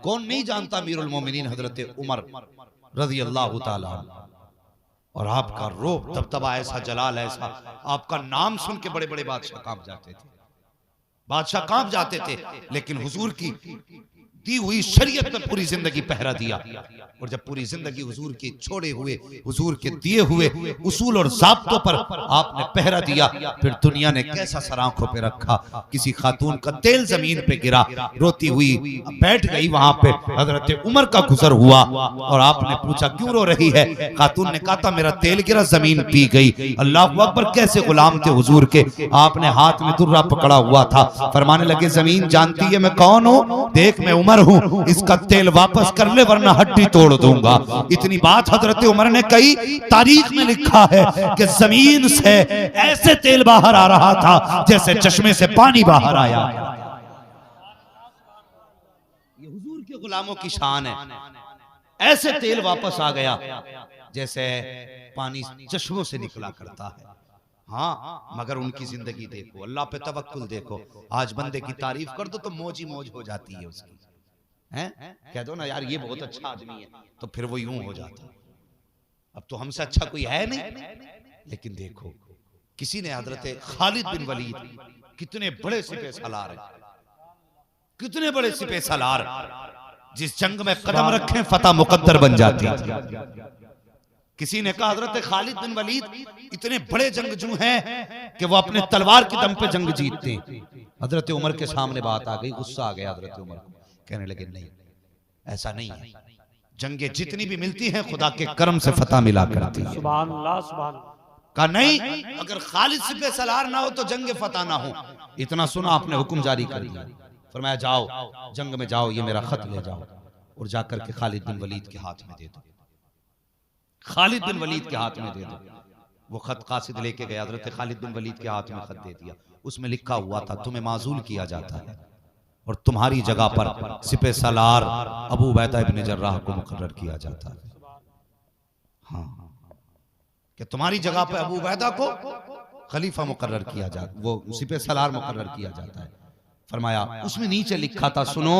कौन नहीं जानता अमीरुल मोमिनीन हजरत उमर रज़ी अल्लाह ताला। और आपका रूप दबदबा ऐसा, जलाल ऐसा, आपका नाम सुन के बड़े बड़े बादशाह कांप जाते थे, बादशाह कांप जाते थे। लेकिन हुजूर की दी हुई शरीयत में पूरी जिंदगी पहरा दिया। और जब पूरी जिंदगी हुजूर की छोड़े हुए, हुजूर के दिए हुए उसूल और ज़ाब्तों पर आपने पहरा दिया, फिर दुनिया ने कैसा सर आंखों पे रखा। किसी खातून का तेल जमीन पे गिरा, रोती हुई बैठ गई वहां पे, हजरत उमर का गुजर हुआ और आपने पूछा क्यों रो रही है? खातून ने कहा था मेरा तेल गिरा, जमीन पी गई। अल्लाह अकबर, कैसे गुलाम थे हुजूर के। आपने हाथ में दुर्रा पकड़ा हुआ था, फरमाने लगे जमीन जानती है मैं कौन हूँ? देख मैं उमर हूँ, इसका तेल वापस कर ले वरना हड्डी तोड़ दूंगा। इतनी बात हजरत उमर ने कही। तारीख में लिखा है कि जमीन से ऐसे तेल बाहर आ रहा था जैसे चश्मे से पानी बाहर आया। ये हुजूर के गुलामों की शान है। ऐसे तेल वापस आ गया जैसे पानी चश्मों से निकला करता है। हाँ, मगर उनकी जिंदगी देखो, अल्लाह पे तवक्कुल देखो। आज बंदे की तारीफ कर दो तो मौज ही मौज हो जाती है उसकी, हैं? कह दो ना यार ये बहुत अच्छा आदमी है, तो फिर वो यूं हो जाता है। अब तो हमसे अच्छा कोई है नहीं। लेकिन देखो किसी ने हजरत खालिद बिन वलीद, कितने बड़े सिपह सलार हैं, कितने बड़े सिपह सलार, जिस जंग में कदम रखें फतह मुकद्दर बन जाती है। किसी ने कहा हजरत खालिद बिन वलीद इतने बड़े जंगजू हैं कि वो अपने तलवार की दम पे जंग जीतते हैं। हजरत उमर के सामने बात आ गई, गुस्सा आ गया हजरत उमर को। कहने लगे नहीं, ऐसा नहीं है। जंगे जितनी भी मिलती हैं खुदा के करम से फतह मिला करती है। सुभान अल्लाह, सुभान अल्लाह। कहा नहीं, अगर खालिद सिपह सलार ना हो तो जंग फतह ना हो। इतना सुना आपने हुक्म जारी कर दिया, फरमाया जाओ जंग में जाओ, ये मेरा खत ले जाओ और जाकर के खालिद बिन वलीद के हाथ में दे दो। खालिद बिन वलीद के हाथ में दे दो। वो खत कासिद लेके गया, हजरत खालिद बिन वलीद के हाथ में खत दे दिया। उसमें लिखा हुआ था तुम्हें माजूल किया जाता है और तुम्हारी जगह पर सिपह सलार अबू उबैदा इब्न जर्राह को मुकर्रर किया जाता है। हाँ, कि तुम्हारी जगह पर अबू उबैदा को खलीफा मुकर्रर किया जाता, वो सिपह सलार मुकर्रर किया जाता है। फरमाया उसमें नीचे लिखा था सुनो,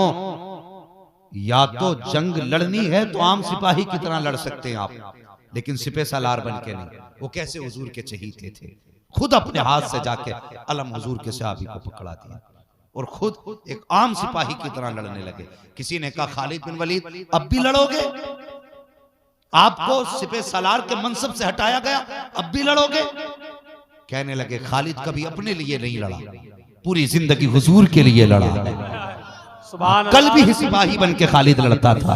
या तो जंग लड़नी है तो आम सिपाही की तरह लड़ सकते हैं आप, लेकिन सिपह सलार बन के नहीं। वो कैसे हुजूर के चहीते थे, खुद अपने हाथ से जाके अलम हुजूर के सहाबी को पकड़ा दिया और खुद एक आम सिपाही की तरह लड़ने लगे। किसी ने कहा खालिद बिन वलीद अब भी लड़ोगे? आपको सिपह सलार के मनसब से हटाया गया, अब भी लड़ोगे? कहने लगे खालिद कभी अपने लिए नहीं लड़ा, पूरी जिंदगी हुजूर के लिए लड़ा। कल भी सिपाही बन के खालिद लड़ता था,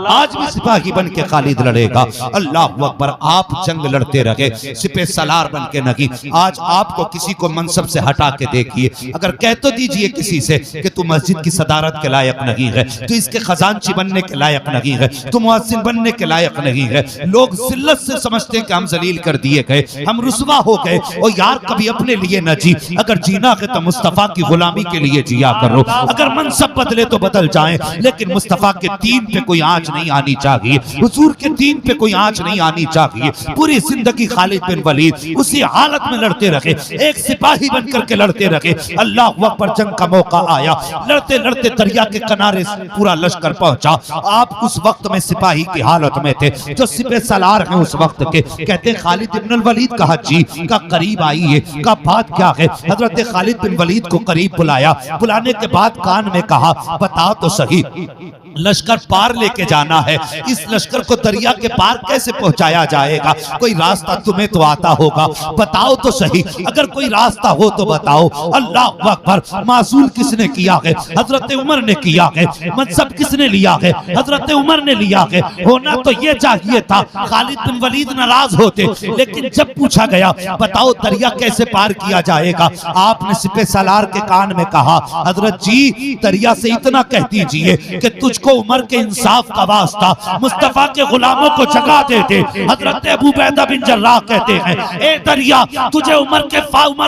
आज भी सिपाही बन के खालिद लड़ेगा। अल्लाह अकबर। आप जंग लड़ते रहे, सिपह सलार बन के नहीं। आज आपको किसी को मनसब से हटा के देखिए, अगर कह तो दीजिए किसी से कि तू मस्जिद की सदारत के लायक नहीं है, तू इसके खजांची बनने के लायक नहीं है, तू मुअज्जिन बनने के लायक नहीं है। लोग जिल्लत से समझते हैं कि हम जलील कर दिए गए, हम रुसवा हो गए। और यार कभी अपने लिए न जी, अगर जीना है तो मुस्तफा की गुलामी के लिए जिया करो। अगर मनसब बदले तो बदल जाएं, लेकिन मुस्तफा के दीन पे कोई आंच नहीं आनी चाहिए, हुजूर के दीन पे कोई आंच नहीं आनी चाहिए। पूरी जिंदगी खालिद बिन वलीद उसी हालत में लड़ते रहे, एक सिपाही बनकर के लड़ते रहे। अल्लाह अकबर। जंग का मौका आया, लड़ते लड़ते दरिया के किनारे पूरा लश्कर पहुंचा। आप उस वक्त में सिपाही की हालत में थे, जो सिपह सलार हैं उस वक्त के। कहते खालिद बिन वलीद कहा जी, का करीब आइए, का बात क्या है? हजरत खालिद बिन वलीद को करीब बुलाया, बुलाने के बाद कान में कहा बताओ तो सही, लश्कर पार लेके जाना है, इस लश्कर को दरिया के पार कैसे पहुंचाया जाएगा? कोई रास्ता तुम्हें तो आता होगा, बताओ तो सही, अगर कोई रास्ता हो तो बताओ। अल्लाह अकबर। मासूल किसने किया है? हजरत उमर ने किया है। मनसब किसने लिया है? हजरत उमर ने लिया है। होना तो ये चाहिए था, खालिद बिन वलीद नाराज होते, लेकिन जब पूछा गया बताओ दरिया कैसे पार किया जाएगा, आपने सिपह सलार के कान में कहा हजरत जी दरिया से इतना कह दीजिए कि तुझको उमर के इंसाफ का वास्ता, मुस्तफा के गुलामों को जगा देते। हजरत अबू उबैदा बिन जर्राह कहते हैं ए दरिया तुझे उमर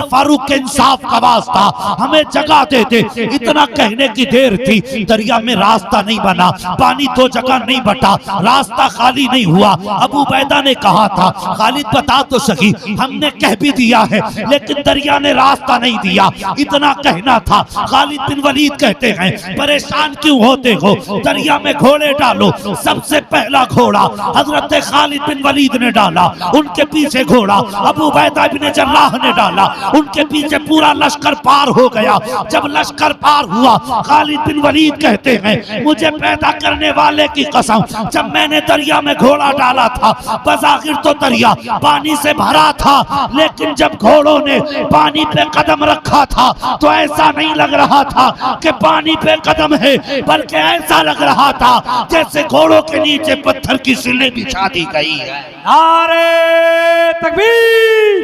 फारूक के इंसाफ का वास्ता हमें जगा देते। इतना कहने की देर थी, दरिया में रास्ता नहीं बना, पानी दो जगह नहीं बटा, रास्ता खाली नहीं हुआ। अबू उबैदा ने कहा था खालिद बता तो सही, हमने कह भी दिया है लेकिन दरिया ने रास्ता नहीं दिया। इतना कहना था। खालिद बिन वलीद कहते हैं परेशान क्यों होते हो, दरिया में घोड़े डालो। सबसे पहला घोड़ा हजरत खालिद बिन वलीद ने डाला, उनके पीछे घोड़ा अबू उबैदा बिन जर्राह ने डाला, उनके पीछे पूरा लश्कर पार हो गया। जब लश्कर पार हुआ, खालिद बिन वलीद कहते हैं, मुझे पैदा करने वाले की कसम, जब मैंने दरिया में घोड़ा डाला था, बज़ाहिर तो दरिया पानी से भरा था, लेकिन जब घोड़ों ने पानी पे कदम रखा था तो ऐसा नहीं लग रहा था कि पानी पे कदम है, बल्कि ऐसा लग रहा था जैसे घोड़ों के नीचे पत्थर की सिल्लें बिछा दी गई है। नारे तकबीर,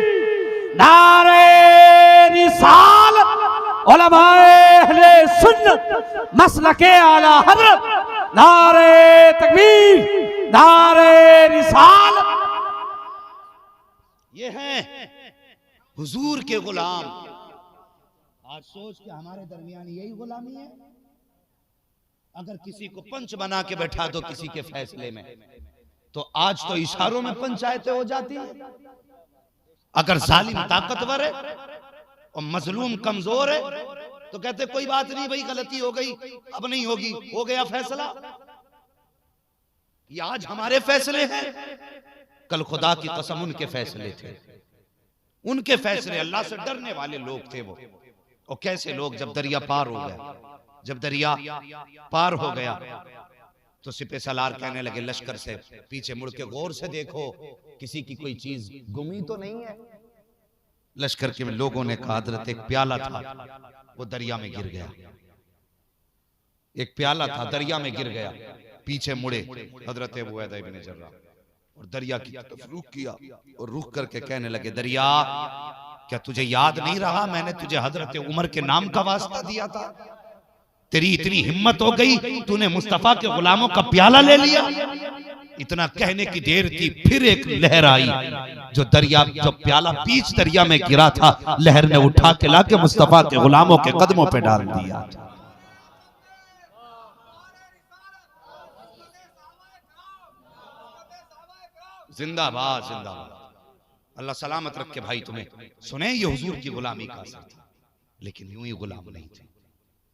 नारे रिसालत, उलमाए अहले सुन्नत मसलके आला हज़रत, नारे तकबीर, नारे रिसालत। ये हैं हुजूर के गुलाम। आज सोच के हमारे दरमियान यही गुलामी है। अगर किसी को पंच बना के बैठा दो किसी के फैसले में, तो आज तो इशारों में पंचायतें हो जाती है। अगर जालिम ताकतवर है और मजलूम कमजोर है तो कहते कोई बात नहीं भाई, गलती हो गई, अब नहीं होगी, हो गया फैसला। ये आज हमारे फैसले हैं, कल खुदा की कसम उनके फैसले थे। उनके फैसले, अल्लाह से डरने वाले लोग थे वो। और कैसे लोग, जब दरिया पार हो गया, जब दरिया पार हो गया तो सिपह सलार कहने लगे लश्कर से, पीछे मुड़ के गौर से देखो किसी की कोई चीज गुमी तो नहीं है। लश्कर के लोगों ने कहा, हजरत एक प्याला था वो दरिया में गिर गया, एक प्याला था दरिया में गिर गया। पीछे मुड़े हजरत अबू उबैदा इब्न जर्राह और दरिया की तरफ रुख किया और रुख करके कहने लगे, दरिया क्या तुझे याद नहीं रहा मैंने तुझे हजरत उमर के नाम का वास्ता दिया था? तेरी इतनी हिम्मत हो गई, तूने मुस्तफा के गुलामों का प्याला ले लिया। इतना कहने की देर थी, फिर एक लहर आई जो दरिया, जो प्याला बीच दरिया में गिरा था, लहर ने उठा के लाके मुस्तफा के गुलामों के कदमों पे डाल दिया। जिंदाबाद जिंदाबाद, अल्लाह सलामत रखे भाई तुम्हें। सुने, ये हुजूर की गुलामी का असर था, लेकिन यूं ही गुलाम नहीं थे,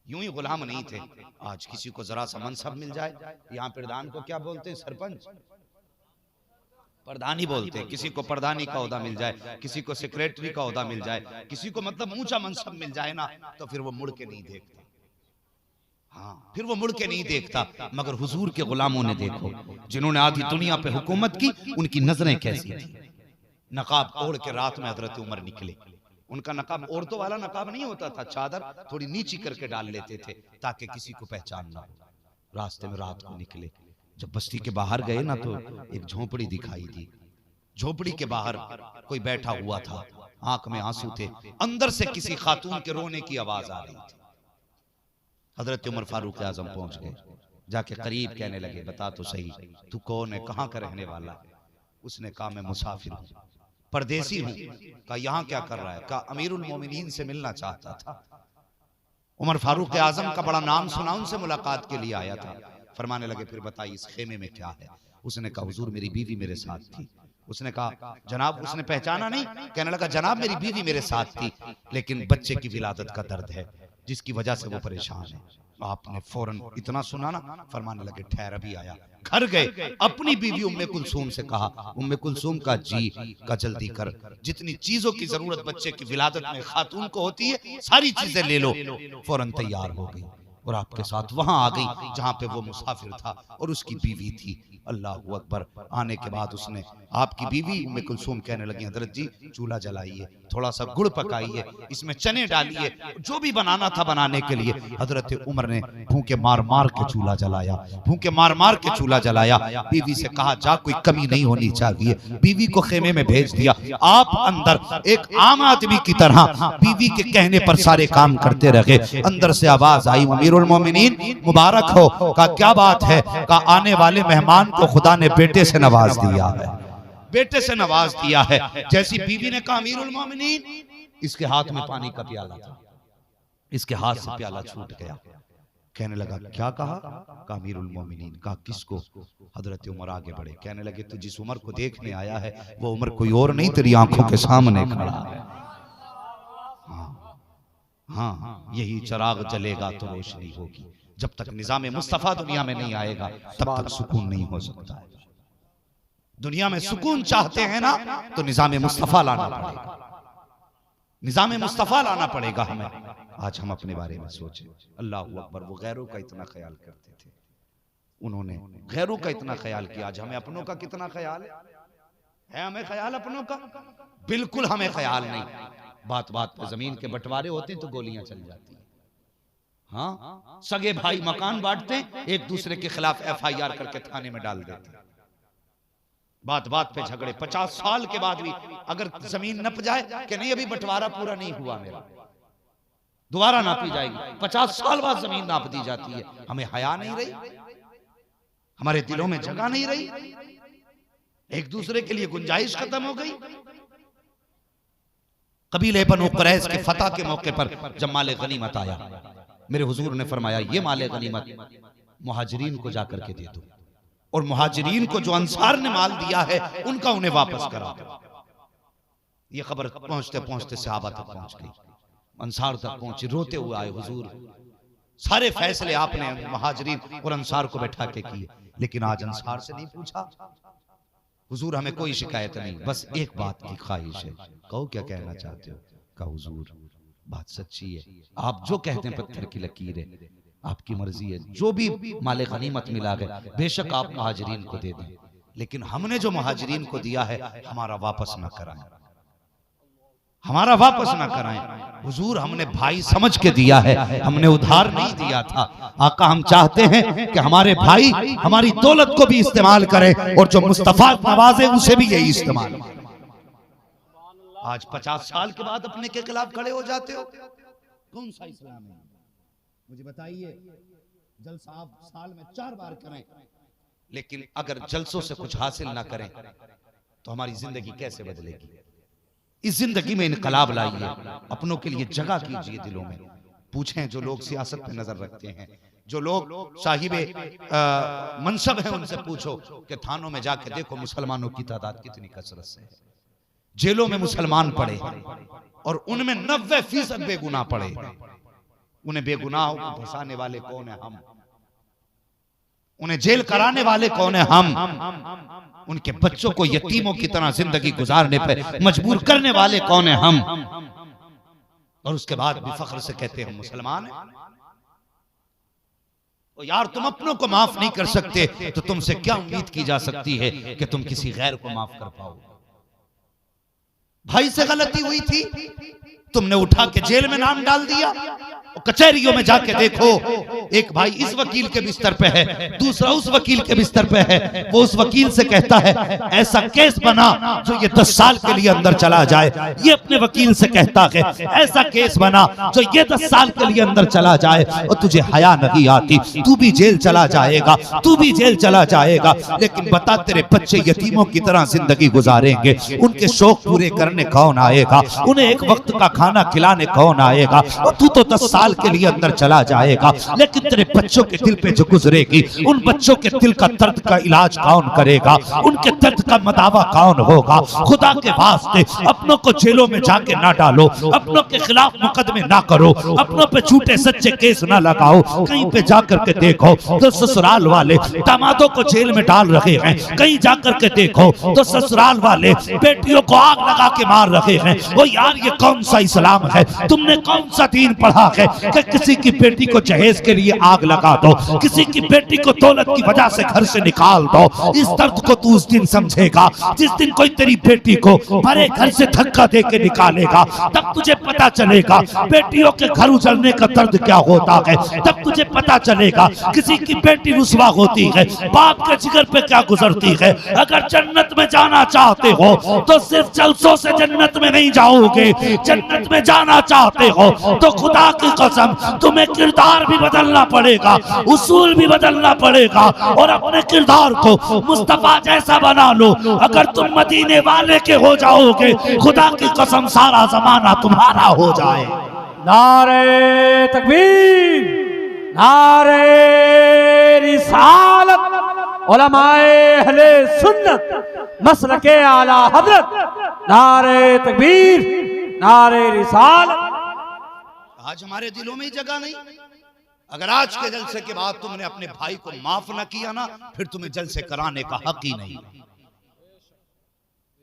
यूं ही गुलाम नहीं थे। आज किसी को जरा सा मनसब मिल जाए, यहाँ प्रधान को क्या बोलते हैं, सरपंच, प्रधान ही बोलते हैं। किसी को प्रधानी का ओहदा मिल जाए, किसी को सेक्रेटरी का ओहदा मिल जाए, किसी को मतलब ऊंचा मनसब मिल जाए ना, तो फिर वो मुड़ के नहीं देखता। हाँ, फिर वो मुड़ के नहीं देखता। मगर हुजूर के गुलामों ने देखो, जिन्होंने आधी दुनिया पे हुकूमत की, उनकी नजरें कैसी थी। नकाब ओढ़ के रात में हजरत उमर निकले। उनका नकाब औरतों वाला नकाब नहीं होता था, चादर थोड़ी नीची करके डाल लेते थे ताकि किसी को पहचान ना हो। रास्ते में रात को निकले, जब बस्ती के बाहर गए ना तो एक झोपड़ी दिखाई दी। झोपड़ी के बाहर कोई बैठा हुआ था, आंख में आंसू थे, अंदर से किसी खातून के रोने की आवाज आ रही थी। हजरत उमर फारूक आजम पहुंच गए, जाके करीब कहने लगे, बता तो सही तू कौन है, कहाँ का रहने वाला है? उसने कहा मैं मुसाफिर हूँ, परदेसी हूँ। कहा यहाँ क्या कर रहा है? कहा अमीरुल मोमिनीन से मिलना चाहता था। उमर फारूक आजम का बड़ा नाम सुना, उनसे मुलाकात के लिए आया था। फरमाने लगे फिर बताइए इस खेमे में क्या है? उसने कहा हुजूर मेरी बीवी मेरे साथ थी। उसने कहा जनाब, उसने पहचाना नहीं? कहने लगा जनाब मेरी बीवी मेरे साथ थी, लेकिन बच्चे की विलादत का दर्द है जिसकी वजह से वो परेशान है। आपने फौरन इतना सुना ना, फरमाने लगे ठहर अभी आया। घर गए, अपनी बीवी उम्मे कुलसूम से कहा, उम्मे कुलसूम का जी का जल्दी कर, जितनी चीजों की जरूरत बच्चे की विलादत में खातून को होती है सारी चीजें ले लो। फौरन तैयार हो गई और आपके साथ वहां आ गई जहां पे वो मुसाफिर था और उसकी बीवी थी। अल्लाह अकबर। आने के बाद उसने, आपकी बीवी उम्मे कुलसूम कहने लगी हजरत जी चूल्हा जलाइए, थोड़ा सा गुड़ पकाइए, इसमें चने डालिए, जो भी बनाना था बनाने के लिए। हजरत उमर ने भूखे मार मार के चूल्हा जलाया, भूखे मार मार के चूल्हा जलाया। बीवी से कहा जा कोई कमी नहीं होनी चाहिए, बीवी को खेमे में भेज दिया। आप अंदर एक आम आदमी की तरह बीवी के कहने पर सारे काम करते रहे। अंदर से आवाज आई अमीरुल मोमिनीन मुबारक हो। का क्या बात है? का आने वाले मेहमान को खुदा ने बेटे से नवाज दिया है, बेटे से नवाज दिया है। जैसी बीवी ने कहा अमीरुल मोमिनीन, इसके हाथ में पानी का प्याला था, इसके हाथ से प्याला छूट गया। कहने लगा क्या कहा? का अमीरुल मोमिनीन। कहा किसको? हजरत उमर आगे बढ़े, कहने लगे तू जिस उमर को देखने आया है वो उमर कोई और नहीं, तेरी आंखों के सामने खड़ा है। हाँ, यही चिराग जलेगा तो रोशनी होगी। जब तक निजाम मुस्तफा दुनिया में नहीं आएगा तब तक सुकून नहीं हो सकता है। दुनिया में सुकून चाहते हैं ना तो निजाम मुस्तफा लाना पड़ेगा, निजाम मुस्तफा लाना पड़ेगा हमें। आज हम अपने बारे में सोचें। अल्लाह अकबर, वो गैरों का इतना ख्याल करते थे, उन्होंने गैरों का इतना ख्याल किया। आज हमें अपनों का कितना ख्याल है हमें ख्याल अपनों का? बिल्कुल हमें ख्याल नहीं। बात बात पे जमीन के बंटवारे होते हैं तो गोलियां चल जाती हैं। हाँ, सगे भाई मकान बांटते हैं, एक दूसरे के खिलाफ FIR करके थाने में डाल देते हैं। बात बात पे झगड़े। 50 साल के बाद भी अगर जमीन नप जाए कि नहीं अभी बंटवारा पूरा नहीं हुआ मेरा, दोबारा नापी जाएगी। 50 साल बाद जमीन नाप दी जाती है। हमें हया नहीं रही, हमारे दिलों में जगह नहीं रही, एक दूसरे के लिए गुंजाइश खत्म हो गई। कबीले बनु कुरैश के फतह के मौके पर जब माले गनीमत आया, मेरे हुजूर ने फरमाया ये माले गनीमत मुहाजिरीन को जाकर के दे दो, और मुहाजिरीन को जो अंसार ने माल दिया है उनका उन्हें वापस करा दो। ये खबर पहुंचते पहुंचते सहाबा तक पहुंच गई, अंसार तक पहुंची। रोते हुए आए हुजूर, सारे फैसले आपने मुहाजिरीन और अंसार को बैठा के किए, लेकिन आज अंसार से नहीं पूछा। हुजूर हमें कोई शिकायत नहीं, बस एक बात की ख्वाहिश है। कहो क्या कहना चाहते हो? कहा हुजूर बात सच्ची है, आप जो कहते हैं पत्थर की लकीर है, आपकी मर्जी है। जो भी माले गनीमत मिला है बेशक आप मुहाजिरीन को दे दें, लेकिन हमने जो मुहाजिरीन को दिया है हमारा वापस ना कराएं, हमारा वापस ना कराएं। हुजूर हमने भाई समझ के दिया है, हमने उधार नहीं दिया था। आका हम चाहते हैं कि हमारे भाई हमारी दौलत को भी इस्तेमाल करें और जो मुस्तफा नवाजे उसे भी यही इस्तेमाल। आज 50 साल के बाद अपने के खिलाफ खड़े हो जाते हो, कौन सा इस्लाम है? मुझे बताइए। जलसा आप साल में 4 बार करें, लेकिन अगर जलसों से कुछ हासिल ना करें तो हमारी जिंदगी कैसे बदलेगी? इस जिंदगी में इनकलाब लाइए, अपनों के लिए जगह कीजिए दिलों में। पूछें जो लोग सियासत पे नजर रखते हैं, जो लोग साहिबे मनसब हैं, उनसे पूछो कि थानों में जाके देखो मुसलमानों की तादाद कितनी कसरत से है। जेलों में मुसलमान पड़े और उनमें 90% बेगुनाह पड़े। उन्हें बेगुनाहों को फंसाने वाले कौन है? हम। उन्हें जेल कराने वाले कौन है? हम। उनके बच्चों को यतीमों की तरह जिंदगी गुजारने पर मजबूर करने वाले कौन है? हम। और उसके बाद भी फख्र से कहते हैं मुसलमान हैं। ओ यार, तुम अपनों को माफ नहीं कर सकते तो तुमसे क्या उम्मीद की जा सकती है कि तुम किसी गैर को माफ कर पाओ? भाई से गलती हुई थी, तुमने उठा के जेल में नाम डाल दिया। कचहरियों में जाके देखो, एक भाई इस वकील के बिस्तर पे है, दूसरा उस वकील के बिस्तर पे है। वो उस वकील से कहता है ऐसा केस बना जो ये 10 साल के लिए अंदर चला जाए। ये अपने वकील से कहता है ऐसा केस बना जो ये 10 साल के लिए अंदर चला जाए। और तुझे हया नहीं आती, तू भी जेल चला जाएगा, तू भी जेल चला जाएगा। लेकिन बता, तेरे बच्चे यतीमों की तरह जिंदगी गुजारेंगे, उनके शौक पूरे करने कौन आएगा? उन्हें एक वक्त का खाना खिलाने कौन आएगा? और तू तो 10 साल के लिए अंदर चला जाएगा, लेकिन तेरे बच्चों के दिल पे जो गुजरेगी, उन बच्चों के दिल का दर्द का इलाज कौन करेगा? उनके दर्द का मदावा कौन होगा? खुदा के वास्ते अपनों को जेलों में जाके ना डालो, अपनों के खिलाफ मुकदमे ना करो, अपनों पे झूठे सच्चे केस ना लगाओ। कहीं पे जाकर के देखो तो ससुराल वाले दामादों को जेल में डाल रहे हैं, कहीं जाकर के देखो तो ससुराल वाले बेटियों को आग लगा के मार रहे हैं। वो यार, ये कौन सा इस्लाम है? तुमने कौन सा दीन पढ़ा है कि किसी की बेटी को जहेज के लिए आग लगा दो, किसी की बेटी को दौलत की वजह से घर से निकाल दो? इस दर्द को तू उस दिन समझेगा जिस दिन कोई तेरी बेटी को भरे घर से धक्का दे के निकालेगा। तब तुझे पता चलेगा बेटियों के घर उजड़ने का दर्द क्या होता है। तब तुझे पता चलेगा किसी की बेटी रुसवा होती है, बाप के जिगर पे क्या गुजरती है। अगर जन्नत में जाना चाहते हो तो सिर्फ जलसों से जन्नत में नहीं जाओगे। जन्नत में जाना चाहते हो तो खुदा की कसम तुम्हें किरदार भी बदलना पड़ेगा, उसूल भी बदलना पड़ेगा, और अपने किरदार को मुस्तफा जैसा बना लो। अगर तुम मदीने वाले के हो जाओगे, खुदा की कसम सारा जमाना तुम्हारा हो जाए। नारे तकबीर, नारे रिसालत, उलमाए अहले सुन्नत मसलके आला हजरत, नारे तकबीर, नारे रिसालत। आज हमारे दिलों में जगह नहीं। अगर आज के जलसे के बाद तुमने अपने भाई को माफ ना किया ना, फिर तुम्हें जलसे कराने का हक ही नहीं।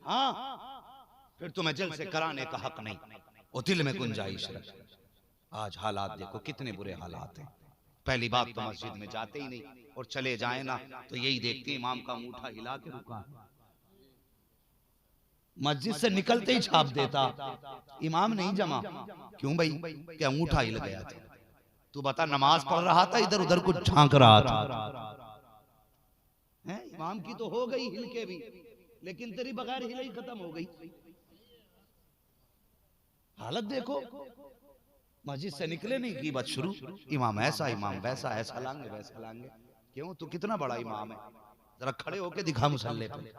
हाँ, फिर तुम्हें जलसे कराने का हक नहीं। और दिल में गुंजाइश रख। आज हालात देखो कितने बुरे हालात हैं। पहली बात तो मस्जिद में जाते ही नहीं, और चले जाए ना तो यही देखते इमाम का अंगूठा हिला के रुका है। मस्जिद से निकलते ही छाप देता, इमाम नहीं जमा। क्यों भाई? क्या अंगूठा हिल गया था? तू बता, नमाज पढ़ रहा था, इधर उधर कुछ झांक रहा था। है? इमाम की तो हो गई हिल के भी, लेकिन तेरी बगैर हिले ही खत्म हो गई। हालत देखो, मस्जिद से निकले नहीं की बात शुरू, इमाम ऐसा इमाम वैसा, ऐसा लाएंगे वैसा लाएंगे। क्यों? तू कितना बड़ा इमाम है, जरा खड़े होके दिखा मुसल्ले पे।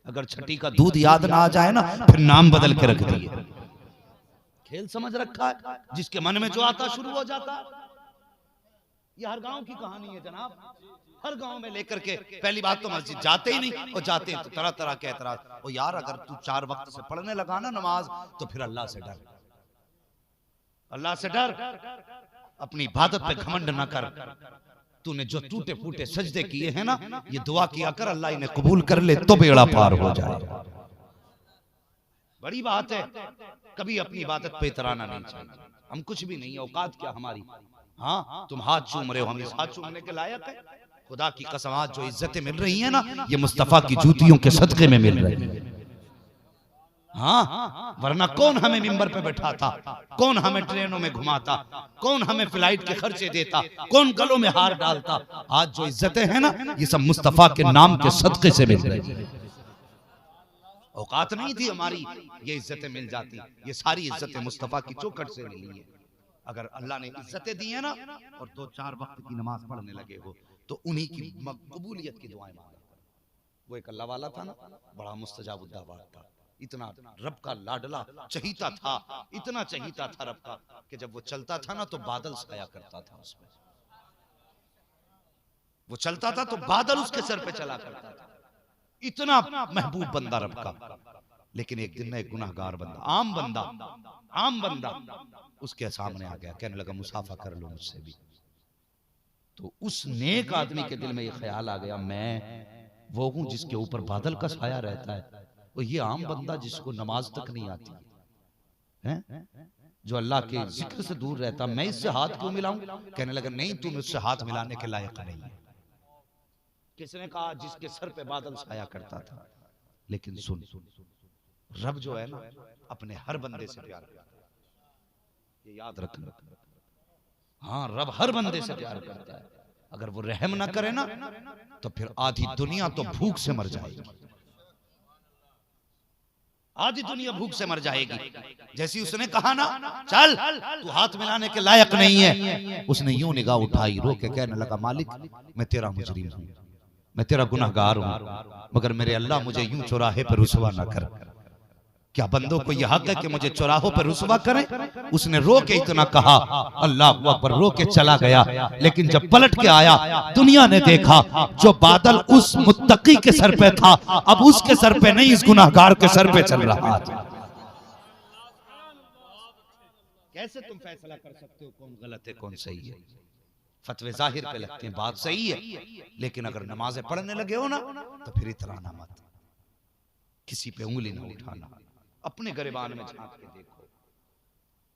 अगर छठी का दूध याद ना आ जाए ना, फिर नाम बदल के रख दिए। खेल समझ रखा है, जिसके मन में जो आता शुरू हो जाता। ये हर गांव की कहानी है जनाब, हर गांव में लेकर के। पहली बात तो मस्जिद जाते ही नहीं, और जाते हैं तो तरह तरह के एतराज। और यार अगर तू 4 वक्त से पढ़ने लगा ना नमाज, तो फिर अल्लाह से डर, अल्लाह से डर। अपनी इबादत पे घमंड ना कर। तूने जो टूटे फूटे सजदे किए हैं ना, ये दुआ किया कर अल्लाह इन्हें कबूल कर ले तो बेड़ा पार हो जाए। बड़ी बात है। कभी अपनी इबादत पे इतराना नहीं चाहिए। हम कुछ भी नहीं, औकात क्या हमारी। हाँ, तुम हाथ चूम रहे हो, हम इस हाथ चूमने के लायक है? खुदा की कसम, आज जो इज्जतें मिल रही है ना, ये मुस्तफा की जूतियों के सदके में मिल रही है। हाँ, वरना कौन हमें मिंबर पे बैठाता, कौन हमें ट्रेनों में घुमाता, कौन हमें फ्लाइट के खर्चे देता, कौन गलों में हार डालता। आज जो इज्जतें हैं ना, ये सब मुस्तफा के नाम के सदके से मिल रही है। औकात नहीं थी हमारी, ये इज्जतें मिल जाती। ये सारी इज्जतें मुस्तफा की चौखट से मिली है। अगर अल्लाह ने इज्जतें दी है ना, और 2-4 वक्त की नमाज पढ़ने लगे हो, तो उन्हीं की कबूलियत की दुआएं मांगा। वो एक अल्लाह वाला था ना, बड़ा मुस्तजाब दावत था, इतना रब का लाडला चहीता था, इतना चहीता था रब का, कि जब वो चलता था ना तो बादल छाया करता था उसमें। वो चलता था तो बादल उसके सर पे चला करता था। इतना महबूब बंदा रब का। लेकिन एक दिन एक गुनाहगार बंदा, आम बंदा उसके सामने आ गया, कहने लगा मुसाफा कर लो मुझसे भी। तो उस नेक आदमी के दिल में ये ख्याल आ गया, मैं वो हूं जिसके ऊपर बादल का साया रहता है, और ये आम बंदा जिसको नमाज तक नहीं आती है, जो अल्लाह के जिक्र से दूर रहता, मैं इससे हाथ क्यों मिलाऊं? कहने लगा नहीं, तू मुझसे हाथ मिलाने के लायक नहीं है। किसने कहा? जिसके सर पे बादल छाया करता था। लेकिन सुन, रब जो है ना, अपने हर बंदे से प्यार करता है, ये याद रखना। हाँ, रब हर बंदे से प्यार करता है। अगर वो रहम ना करे ना, तो फिर आधी दुनिया तो भूख से मर जाएगी। आधी दुनिया भूख से मर जाएगी। जैसी उसने कहा ना, चल तू हाथ मिलाने के लायक नहीं है, उसने यूं निगाह उठाई, रो के कहने लगा, मालिक मैं तेरा मुजरिम हूं, मैं तेरा गुनहगार हूं, मगर मेरे अल्लाह मुझे यूं चौराहे पर रुसवा ना कर। क्या बंदों को यह हक है कि मुझे चौराहों पर रुसवा करें? उसने रो के इतना कहा, अल्लाह अकबर, रो के चला गया। लेकिन जब पलट के आया, दुनिया ने देखा जो बादल उस मुत्तकी के सर पे था, अब उसके सर पे नहीं, इस गुनाहगार के सर पे चल रहा था। कैसे तुम फैसला कर सकते हो कौन गलत है कौन सही है? फतवे जाहिर पे लगते हैं, बात सही है, लेकिन अगर नमाजें पढ़ने लगे हो ना, तो फिर इतराना मत, किसी पे उंगली ना उठाना, अपने गिरबान में झांक के देखो।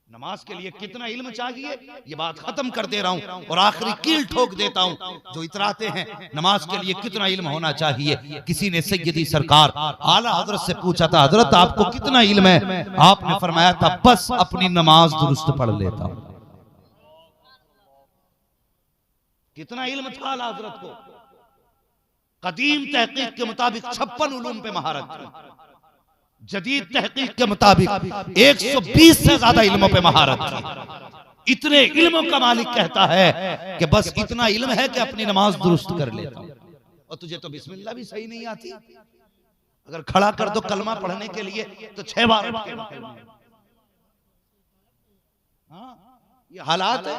नमाज के लिए कितना इल्म चाहिए, ये बात खत्म कर दे रहा हूं, और आखिरी कील ठोक देता हूं जो इतराते हैं। नमाज के लिए कितना इल्म होना चाहिए? किसी ने सैयदी सरकार आला हजरत से पूछा था, हजरत आपको कितना इल्म है? आपने फरमाया था, बस अपनी नमाज दुरुस्त पढ़ लेता हूं। कितना इल्म था आला हजरत को? कदीम तहकीक के मुताबिक 56 उलूम पे महारत थी, जदीद तहकीक के मुताबिक 120 से ज्यादा इल्मों पे महारत थी। इतने इल्मों का मालिक कहता है कि बस इतना इल्म है कि अपनी नमाज दुरुस्त कर लेता हूं। और तुझे तो बिस्मिल्लाह भी सही नहीं आती, अगर खड़ा कर दो कलमा पढ़ने के लिए तो 6 बार। हाँ, ये हालात है।